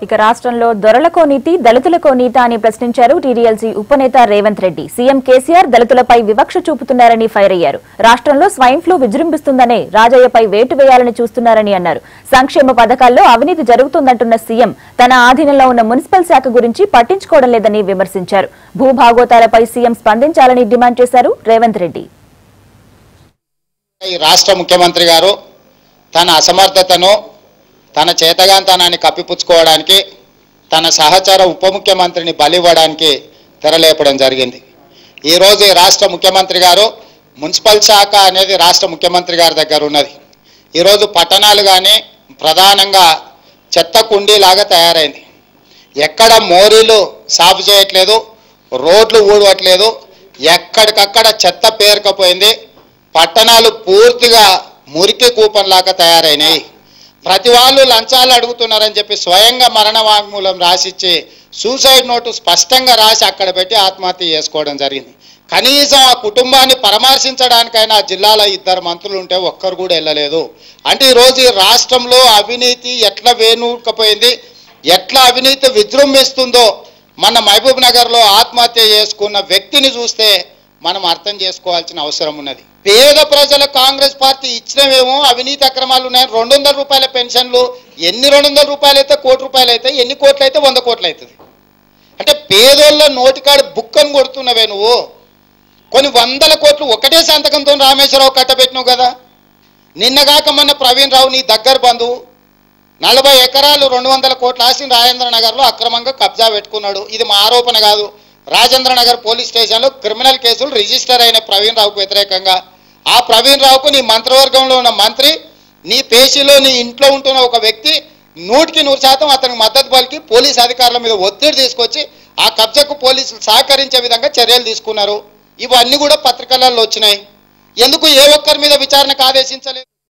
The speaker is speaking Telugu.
ఇక రాష్ట్రంలో దొరలకో నీతి దళితులకో నీతి అని ప్రశ్నించారు టీడీఎల్సీ ఉపనేత రేవంత్ రెడ్డి. సీఎం కేసీఆర్ దళితులపై వివక్ష చూపుతున్నారని ఫైర్ అయ్యారు. రాష్ట్రంలో స్వైన్ ఫ్లూ విజృంభిస్తుందనే రాజయ్యపై వేటు వేయాలని చూస్తున్నారని అన్నారు. సంక్షేమ పథకాల్లో అవినీతి జరుగుతుందంటున్న సీఎం తన ఆధీనంలో ఉన్న మున్సిపల్ శాఖ గురించి పట్టించుకోవడం లేదని విమర్శించారు. భూభాగోతాలపై సీఎం స్పందించాలని డిమాండ్ చేశారు రేవంత్ రెడ్డి. రాష్ట్ర ముఖ్యమంత్రి గారు తన అసమర్థతను తన చేతగాంతనాన్ని కప్పిపుచ్చుకోవడానికి తన సహచర ఉప ముఖ్యమంత్రిని బలివ్వడానికి తెరలేపడం జరిగింది. ఈరోజు ఈ రాష్ట్ర ముఖ్యమంత్రి గారు మున్సిపల్ శాఖ అనేది రాష్ట్ర ముఖ్యమంత్రి గారి దగ్గర ఉన్నది. ఈరోజు పట్టణాలు కానీ ప్రధానంగా చెత్త కుండీలాగా తయారైంది. ఎక్కడ మోరీలు సాఫ్ చేయట్లేదు, రోడ్లు ఊడవట్లేదు, ఎక్కడికక్కడ చెత్త పేరుకపోయింది. పట్టణాలు పూర్తిగా మురికి కూపంలాగా తయారైనాయి. ప్రతి వాళ్ళు లంచాలు అడుగుతున్నారని చెప్పి స్వయంగా మరణ వాంగ్మూలం రాసిచ్చి సూసైడ్ నోటు స్పష్టంగా రాసి అక్కడ పెట్టి ఆత్మహత్య చేసుకోవడం జరిగింది. కనీసం ఆ కుటుంబాన్ని పరామర్శించడానికైనా జిల్లాలో 2 మంత్రులు ఉంటే ఒక్కరు కూడా వెళ్ళలేదు. అంటే ఈరోజు ఈ రాష్ట్రంలో అవినీతి ఎట్లా వేణుకపోయింది, ఎట్లా అవినీతి విజృంభిస్తుందో మన మహబూబ్ నగర్లో ఆత్మహత్య చేసుకున్న వ్యక్తిని చూస్తే మనం అర్థం చేసుకోవాల్సిన అవసరం ఉన్నది. పేద ప్రజల కాంగ్రెస్ పార్టీ ఇచ్చినవేమో అవినీతి అక్రమాలు ఉన్నాయి. 200 రూపాయల పెన్షన్లు ఎన్ని 200 రూపాయలు అయితే ₹1 కోటి అయితే, ఎన్ని కోట్లు అయితే 100 కోట్లు అవుతుంది. అంటే పేదోళ్ళ నోటికాడు బుక్కను కొడుతున్నవే నువ్వు. కొన్ని 100 కోట్లు ఒకటే సంతకంతో రామేశ్వరరావు కట్టబెట్టినావు కదా. నిన్నగాక మొన్న ప్రవీణ్ రావు నీ దగ్గర బంధువు 40 ఎకరాలు 200 కోట్ల ఆస్తిని రాజేంద్ర నగర్లో అక్రమంగా కబ్జా పెట్టుకున్నాడు. ఇది మా ఆరోపణ కాదు. రాజేంద్ర నగర్ పోలీస్ స్టేషన్లో క్రిమినల్ కేసులు రిజిస్టర్ అయిన ప్రవీణ్ రావుకు వ్యతిరేకంగా. ఆ ప్రవీణ్ రావుకు నీ మంత్రివర్గంలో ఉన్న మంత్రి, నీ పేషీలో నీ ఇంట్లో ఉంటున్న ఒక వ్యక్తి 100% అతనికి మద్దతు పలికి పోలీస్ అధికారుల మీద ఒత్తిడి తీసుకొచ్చి ఆ కబ్జాకు పోలీసులు సహకరించే విధంగా చర్యలు తీసుకున్నారు. ఇవన్నీ కూడా పత్రికలలో వచ్చినాయి. ఎందుకు ఏ ఒక్కరి మీద విచారణకు ఆదేశించలేదు?